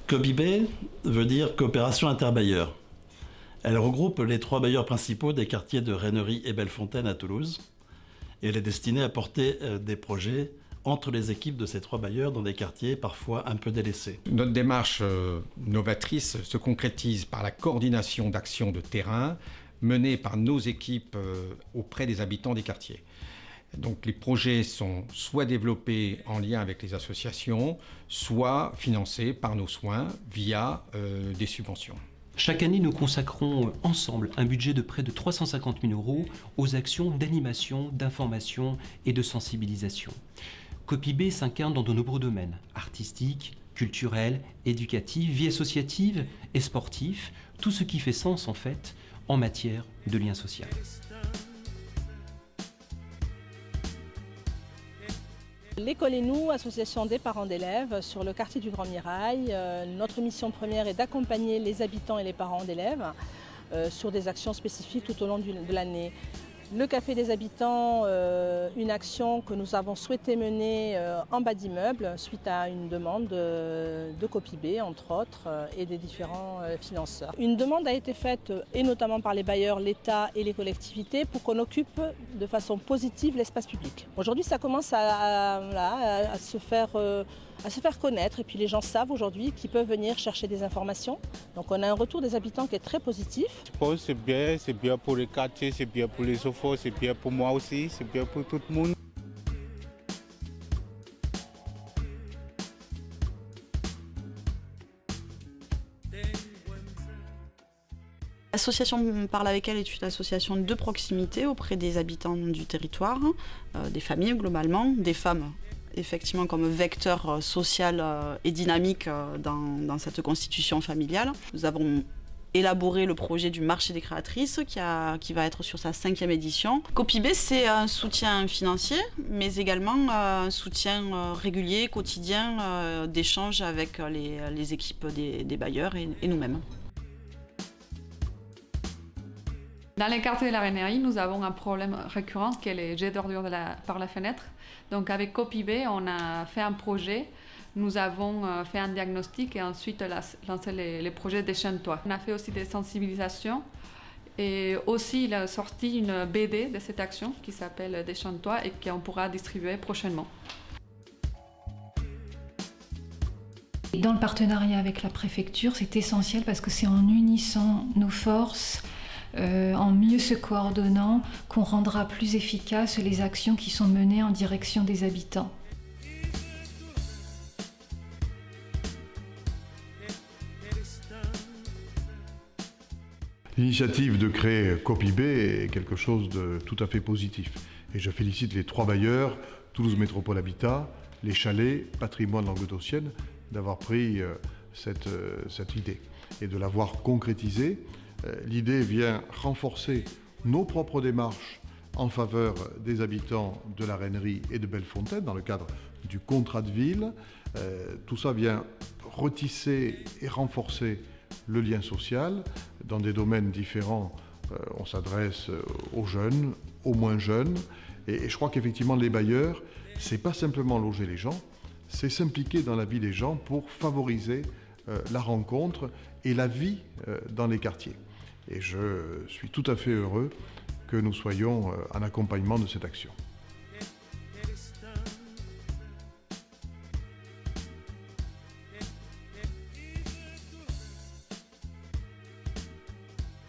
COPIB veut dire coopération interbailleurs. Elle regroupe les 3 bailleurs principaux des quartiers de Rennery et Bellefontaine à Toulouse. Et elle est destinée à porter des projets entre les équipes de ces 3 bailleurs dans des quartiers parfois un peu délaissés. Notre démarche novatrice se concrétise par la coordination d'actions de terrain menées par nos équipes auprès des habitants des quartiers. Donc les projets sont soit développés en lien avec les associations, soit financés par nos soins via des subventions. Chaque année, nous consacrons ensemble un budget de près de 350 000 € aux actions d'animation, d'information et de sensibilisation. COPIB s'incarne dans de nombreux domaines, artistiques, culturels, éducatifs, vie associative et sportifs, tout ce qui fait sens en fait en matière de lien social. L'école et nous, association des parents d'élèves sur le quartier du Grand Mirail. Notre mission première est d'accompagner les habitants et les parents d'élèves sur des actions spécifiques tout au long de l'année. Le Café des habitants, une action que nous avons souhaité mener en bas d'immeuble suite à une demande de COPIB, entre autres, et des différents financeurs. Une demande a été faite, et notamment par les bailleurs, l'État et les collectivités, pour qu'on occupe de façon positive l'espace public. Aujourd'hui, ça commence à se faire connaître, et puis les gens savent aujourd'hui qu'ils peuvent venir chercher des informations. Donc on a un retour des habitants qui est très positif. Je pense que c'est bien pour les quartiers, c'est bien pour les enfants, c'est bien pour moi aussi, c'est bien pour tout le monde. L'association Parle avec elle est une association de proximité auprès des habitants du territoire, des familles globalement, des femmes effectivement comme vecteur social et dynamique dans cette constitution familiale. Nous avons élaboré le projet du marché des créatrices qui va être sur sa 5e édition. COPIB, c'est un soutien financier, mais également un soutien régulier, quotidien, d'échange avec les équipes des bailleurs et nous-mêmes. Dans les quartiers de la Rennerie, nous avons un problème récurrent qui est les jets d'ordures par la fenêtre. Donc avec COPIB, on a fait un projet, nous avons fait un diagnostic et ensuite lancé les projets Déchaîne-toi. On a fait aussi des sensibilisations et aussi il a sorti une BD de cette action qui s'appelle Déchaîne-toi et qu'on pourra distribuer prochainement. Dans le partenariat avec la préfecture, c'est essentiel parce que c'est en unissant nos forces, en mieux se coordonnant, qu'on rendra plus efficaces les actions qui sont menées en direction des habitants. L'initiative de créer COPIB est quelque chose de tout à fait positif. Et je félicite les 3 bailleurs, Toulouse Métropole Habitat, les Chalets, Patrimoine Languedocienne, d'avoir pris cette idée et de l'avoir concrétisée. L'idée vient renforcer nos propres démarches en faveur des habitants de la Rennerie et de Bellefontaine dans le cadre du contrat de ville. Tout ça vient retisser et renforcer le lien social dans des domaines différents. On s'adresse aux jeunes, aux moins jeunes. Et je crois qu'effectivement les bailleurs, c'est pas simplement loger les gens, c'est s'impliquer dans la vie des gens pour favoriser la rencontre et la vie dans les quartiers. Et je suis tout à fait heureux que nous soyons en accompagnement de cette action.